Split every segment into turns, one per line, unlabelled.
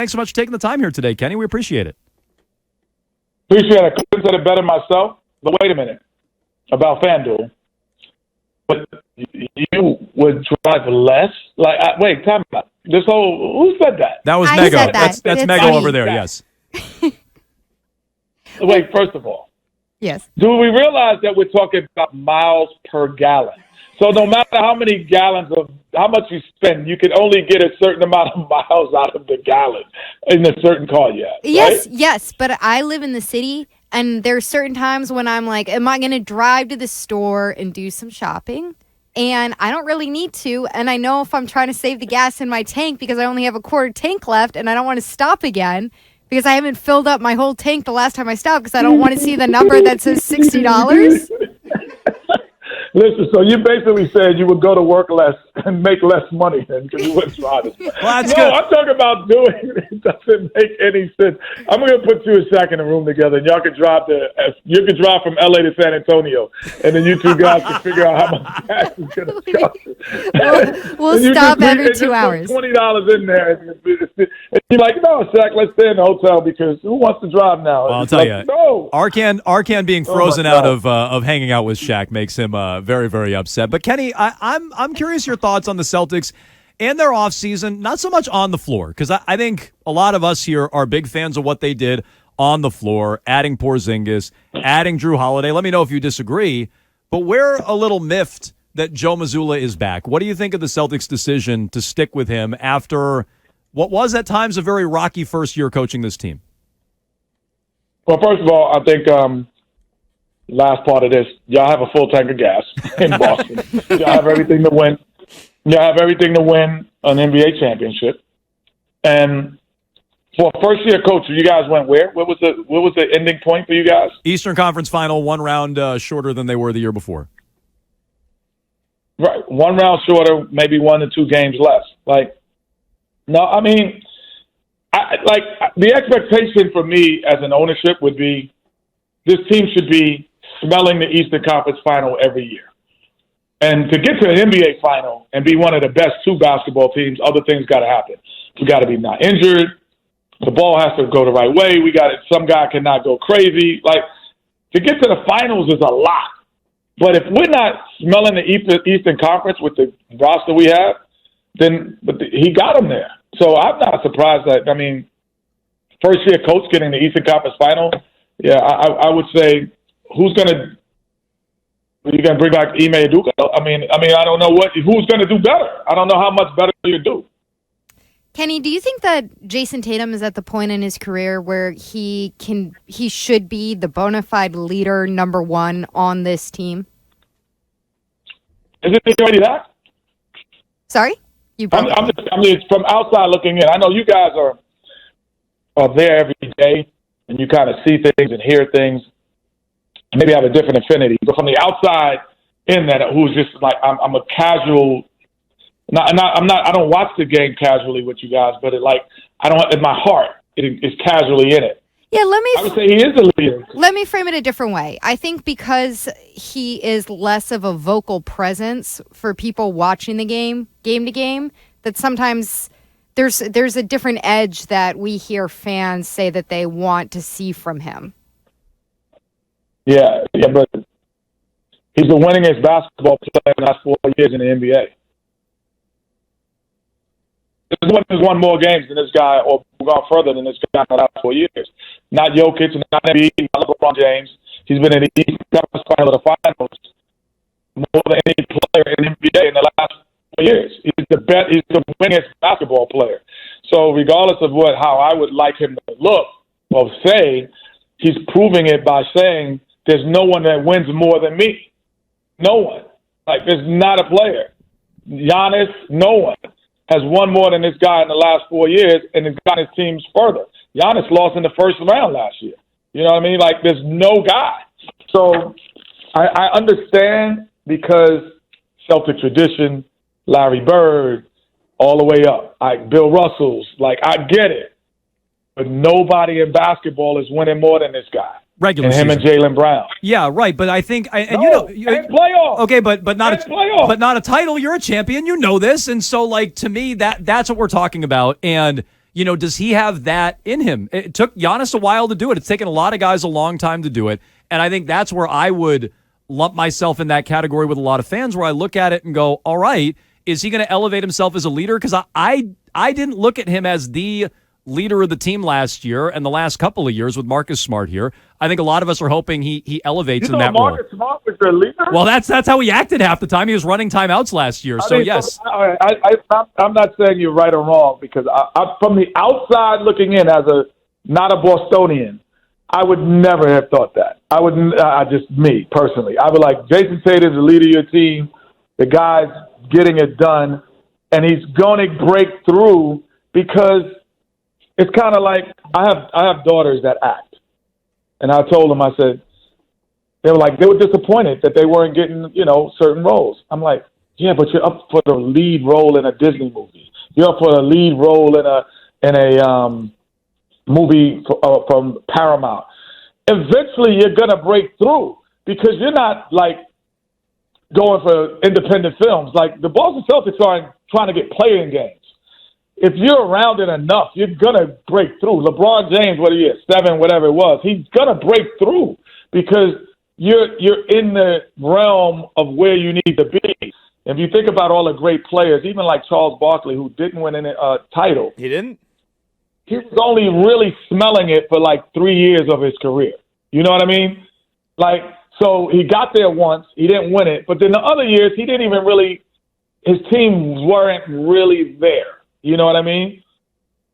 Thanks so much for taking the time here today, Kenny. We appreciate it.
Appreciate it. I couldn't have said it better myself. But wait a minute about FanDuel. But you would drive less? Wait, time out. Who said that?
That was
I
Mego.
said that.
That's
It's
Mego
funny.
over there, yes.
Wait, first of all,
Yes.
do we realize that we're talking about miles per gallon? So no matter how many gallons of how much you spend, you can only get a certain amount of miles out of the gallon in a certain car you have.
Yes,
right?
yes, but I live in the city, and there's certain times when I'm like, am I going to drive to the store and do some shopping? And I don't really need to, and I know if I'm trying to save the gas in my tank because I only have a quarter tank left and I don't want to stop again because I haven't filled up my whole tank the last time I stopped because I don't want to see the number that says $60.
Listen, so you basically said you would go to work less and make less money then because you wouldn't drive as much.
Well, that's
no,
good.
I'm talking about doing it doesn't make any sense. I'm going to put you and Shaq in a room together, and y'all can drive from L.A. to San Antonio, and then you two guys can figure out how much gas is going to cost.
We'll stop every 2 hours.
$20 in there, and you're like, no, Shaq, let's stay in the hotel because who wants to drive now?
Well, I'll
It's
tell
like,
you,
no.
Arcand being frozen
God.
out of hanging out with Shaq makes him very, very upset. But Kenny, I'm curious your thoughts on the Celtics and their offseason, not so much on the floor, because I think a lot of us here are big fans of what they did on the floor, adding Porzingis, adding Drew Holiday. Let me know if you disagree, but we're a little miffed that Joe Mazzulla is back. What do you think of the Celtics' decision to stick with him after what was at times a very rocky first year coaching this team?
Well, first of all, I think last part of this, y'all have a full tank of gas in Boston. Y'all have everything to win. Y'all have everything to win an NBA championship. And for a first-year coach, you guys went where? What was the ending point for you guys?
Eastern Conference Final, one round shorter than they were the year before.
Right, one round shorter, maybe 1 to 2 games less. No, I mean, the expectation for me as an ownership would be this team should be smelling the Eastern Conference Final every year. And to get to an NBA Final and be one of the best 2 basketball teams, other things got to happen. We got to be not injured. The ball has to go the right way. Some guy cannot go crazy. To get to the finals is a lot. But if we're not smelling the Eastern Conference with the roster we have, then he got him there. So I'm not surprised first-year coach getting the Eastern Conference Final. Yeah, I would say, who's going to? Are you going to bring back Ime Udoka? I don't know who's going to do better. I don't know how much better you do.
Kenny, do you think that Jayson Tatum is at the point in his career where he should be the bona fide leader, number one on this team?
Is it already that?
Sorry?
I'm just from outside looking in. I know you guys are there every day, and you kind of see things and hear things. Maybe have a different affinity, but from the outside in that, who's just like I'm a casual. I don't watch the game casually with you guys, but I don't. In my heart, it is casually in it.
Yeah,
I would say he is the leader.
Let me frame it a different way. I think because he is less of a vocal presence for people watching the game to game, that sometimes there's a different edge that we hear fans say that they want to see from him.
Yeah, but he's the winningest basketball player in the last 4 years in the NBA. There's won more games than this guy, or gone further than this guy in the last 4 years. Not Jokic, not Embiid, not LeBron James. He's been in the Eastern Conference Final of the Finals more than any player in the NBA in the last 4 years. He's the winningest basketball player. So regardless of how I would like him to look or say, he's proving it by saying there's no one that wins more than me. No one. There's not a player. Giannis, no one has won more than this guy in the last 4 years, and has gotten his teams further. Giannis lost in the first round last year. You know what I mean? There's no guy. So I understand because Celtic tradition, Larry Bird, all the way up. Bill Russell's. I get it. But nobody in basketball is winning more than this guy.
Regular
and him
season.
and Jaylen Brown.
Yeah, right. But I think, and
playoffs.
Okay, but not
playoffs.
But not a title. You're a champion. You know this, and so to me that's what we're talking about. And does he have that in him? It took Giannis a while to do it. It's taken a lot of guys a long time to do it. And I think that's where I would lump myself in that category with a lot of fans, where I look at it and go, all right, is he going to elevate himself as a leader? Because I didn't look at him as the leader of the team last year and the last couple of years with Marcus Smart here. I think a lot of us are hoping he elevates in that role.
Marcus Smart was their leader?
Well, that's how he acted half the time. He was running timeouts last year. So, yes.
I'm not saying you're right or wrong, because I from the outside looking in as not a Bostonian, I would never have thought that. Me personally, I would like Jayson Tatum is the leader of your team. The guy's getting it done, and he's going to break through, because it's kind of like I have daughters that act, and I told them, I said, they were disappointed that they weren't getting certain roles. I'm like, yeah, but you're up for the lead role in a Disney movie. You're up for the lead role in a movie from Paramount. Eventually, you're gonna break through, because you're not like going for independent films. Like the Boston Celtics aren't trying to get playing games. If you're around it enough, you're gonna break through. LeBron James, what he is, 7, whatever it was, he's gonna break through, because you're in the realm of where you need to be. If you think about all the great players, even like Charles Barkley, who didn't win a title.
He didn't?
He was only really smelling it for like 3 years of his career. You know what I mean? So he got there once, he didn't win it, but then the other years he didn't even really, his teams weren't really there. You know what I mean?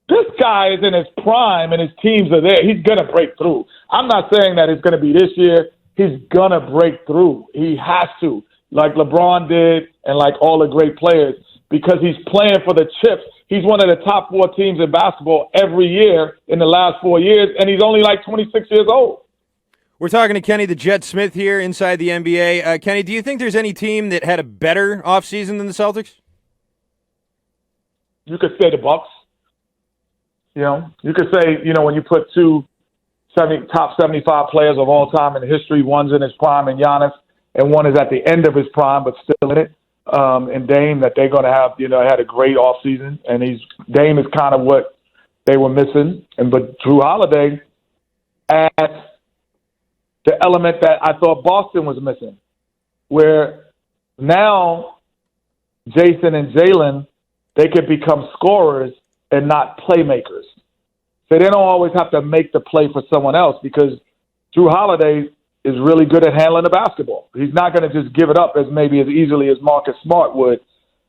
This guy is in his prime and his teams are there. He's going to break through. I'm not saying that it's going to be this year. He's going to break through. He has to, like LeBron did and like all the great players, because he's playing for the chips. He's one of the top 4 teams in basketball every year in the last 4 years, and he's only like 26 years old.
We're talking to Kenny the Jet Smith here inside the NBA. Kenny, do you think there's any team that had a better offseason than the Celtics?
You could say the Bucks. You could say, when you put top 75 players of all time in history, one's in his prime in Giannis, and one is at the end of his prime but still in it, and Dame, that they're going to have, had a great offseason, and Dame is kind of what they were missing. But Drew Holiday adds the element that I thought Boston was missing, where now Jayson and Jalen, they could become scorers and not playmakers. So they don't always have to make the play for someone else, because Drew Holiday is really good at handling the basketball. He's not going to just give it up as easily as Marcus Smart would,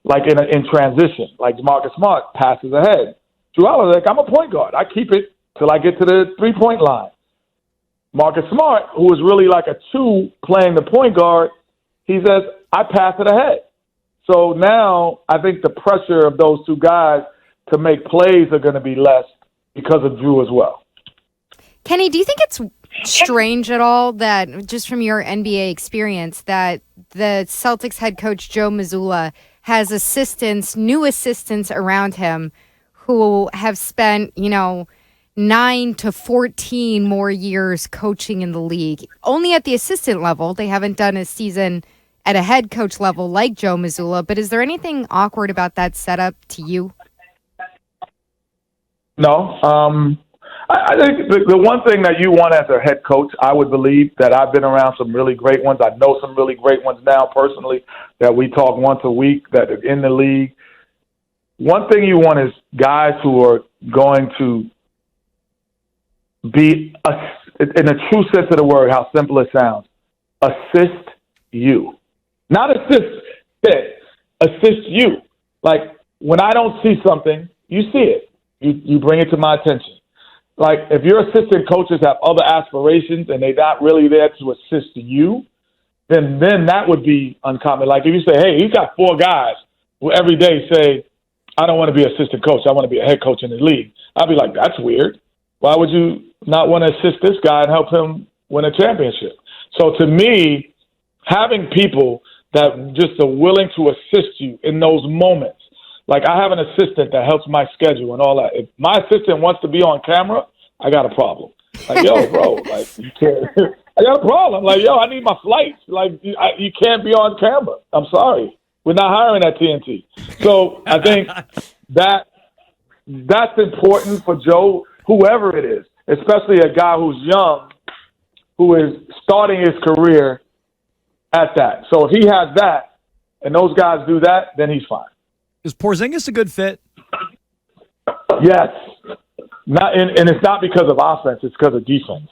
like in transition. Like Marcus Smart passes ahead. Drew Holiday, I'm a point guard. I keep it till I get to the three-point line. Marcus Smart, who is really like a 2 playing the point guard, he says, I pass it ahead. So now I think the pressure of those 2 guys to make plays are going to be less because of Drew as well.
Kenny, do you think it's strange at all that, just from your NBA experience, that the Celtics head coach Joe Mazzulla has new assistants around him who have spent, 9 to 14 more years coaching in the league? Only at the assistant level. They haven't done a season at a head coach level like Joe Mazzulla, but is there anything awkward about that setup to you?
No. I think the one thing that you want as a head coach, I would believe, that I've been around some really great ones. I know some really great ones now personally that we talk once a week that are in the league. One thing you want is guys who are going to be, in the true sense of the word, how simple it sounds, assist you. Not assist you. Like, when I don't see something, you see it. You bring it to my attention. Like, if your assistant coaches have other aspirations and they're not really there to assist you, then that would be uncommon. Like, if you say, hey, he's got 4 guys who every day say, I don't want to be an assistant coach, I want to be a head coach in the league, I'd be like, that's weird. Why would you not want to assist this guy and help him win a championship? So to me, having people that just are willing to assist you in those moments. Like, I have an assistant that helps my schedule and all that. If my assistant wants to be on camera, I got a problem. Like, yo, bro, like, you can't. I got a problem. Like, yo, I need my flights. Like, you can't be on camera. I'm sorry. We're not hiring at TNT. So I think that that's important for Joe, whoever it is, especially a guy who's young, who is starting his career at that. So if he has that and those guys do that, then he's fine.
Is Porzingis a good fit?
Yes. And it's not because of offense, it's because of defense.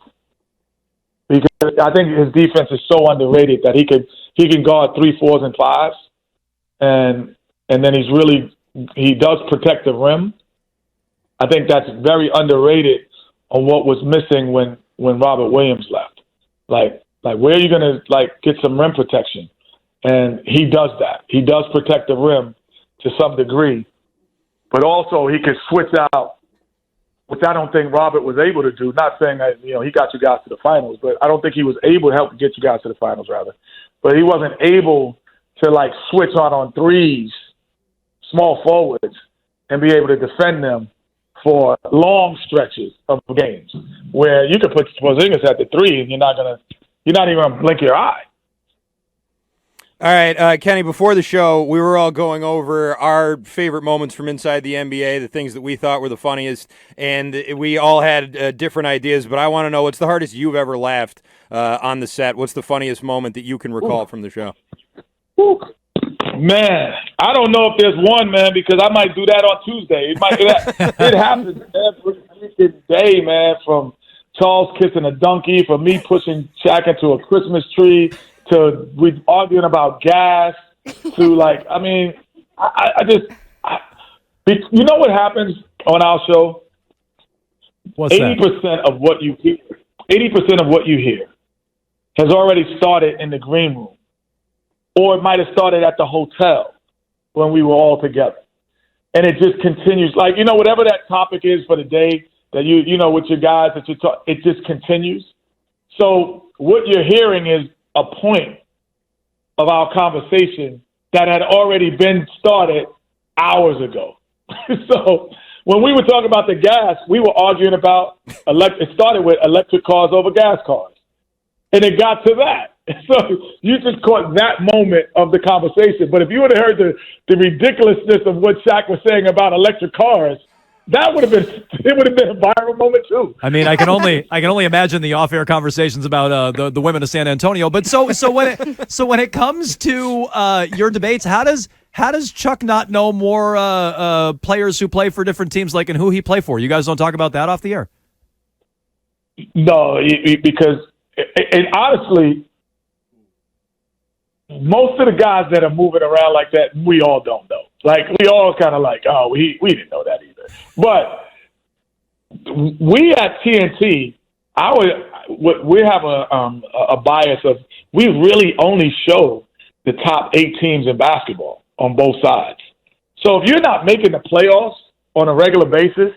Because I think his defense is so underrated that he can guard 3, 4s, and 5s. And then he does protect the rim. I think that's very underrated on what was missing when Robert Williams left. Like where are you gonna get some rim protection? And he does that. He does protect the rim to some degree, but also he can switch out, which I don't think Robert was able to do. Not saying that he got you guys to the finals, but I don't think he was able to help get you guys to the finals rather. But he wasn't able to switch on threes, small forwards, and be able to defend them for long stretches of games where you could put Porzingis at the 3 and you're not even gonna blink your eye.
All right, Kenny, before the show, we were all going over our favorite moments from inside the NBA, the things that we thought were the funniest, and we all had different ideas, but I want to know, what's the hardest you've ever laughed on the set? What's the funniest moment that you can recall from the show?
Man, I don't know if there's one, man, because I might do that on Tuesday. It might do that. It happens every freaking day, man, from Charles kissing a donkey, from me pushing Shaq into a Christmas tree, to we arguing about gas, to you know what happens on our show?
What's
80% of what you hear, 80% of what you hear has already started in the green room. Or it might have started at the hotel when we were all together. And it just continues. Whatever that topic is for the day that with your guys that you talk, it just continues. So what you're hearing is a point of our conversation that had already been started hours ago. So when we were talking about the gas, we were arguing about it started with electric cars over gas cars. And it got to that. So you just caught that moment of the conversation. But if you would have heard the ridiculousness of what Shaq was saying about electric cars, it would have been a viral moment too.
I mean, I can only imagine the off-air conversations about the women of San Antonio. But so when it comes to your debates, how does Chuck not know more players who play for different teams, and who he play for? You guys don't talk about that off the air?
No, because and honestly, most of the guys that are moving around like that, we all don't know. We all kind of we didn't know that either. But we at TNT, we have a bias of we really only show the top 8 teams in basketball on both sides. So if you're not making the playoffs on a regular basis,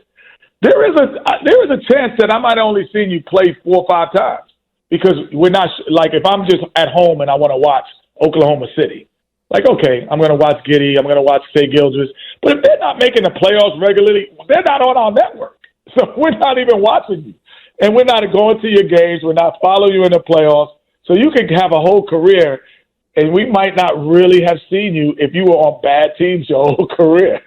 there is a chance that I might only seen you play 4 or 5 times because we're not if I'm just at home and I want to watch Oklahoma City. Okay, I'm going to watch Getty, I'm going to watch Shai Gilgeous. But if they're not making the playoffs regularly, they're not on our network. So we're not even watching you. And we're not going to your games. We're not following you in the playoffs. So you could have a whole career, and we might not really have seen you if you were on bad teams your whole career.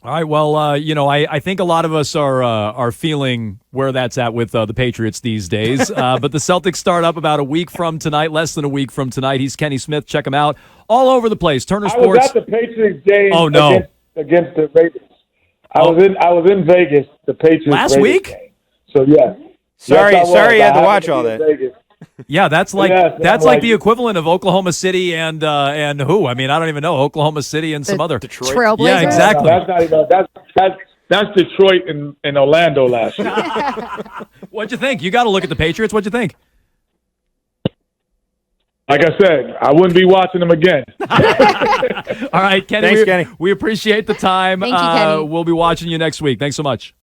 All right, well, I think a lot of us are feeling where that's at with the Patriots these days. But the Celtics start up about a week from tonight, less than a week from tonight. He's Kenny Smith. Check him out all over the place. Turner Sports.
I was at the Patriots game against the Raiders. I was in Vegas, the Patriots
last
Raiders
week.
Game. So yeah.
Sorry, you had to watch all that.
Vegas.
Yeah, that's like the equivalent of Oklahoma City and who? I mean, I don't even know. Oklahoma City and some other
Detroit.
Trailblazers.
Yeah, exactly.
No, that's not even that's Detroit and Orlando last year.
What'd you think? You got to look at the Patriots. What'd you think?
Like I said, I wouldn't be watching them again.
All right, Kenny.
Thanks, Kenny.
We appreciate the time.
Thank you, Kenny.
We'll be watching you next week. Thanks so much.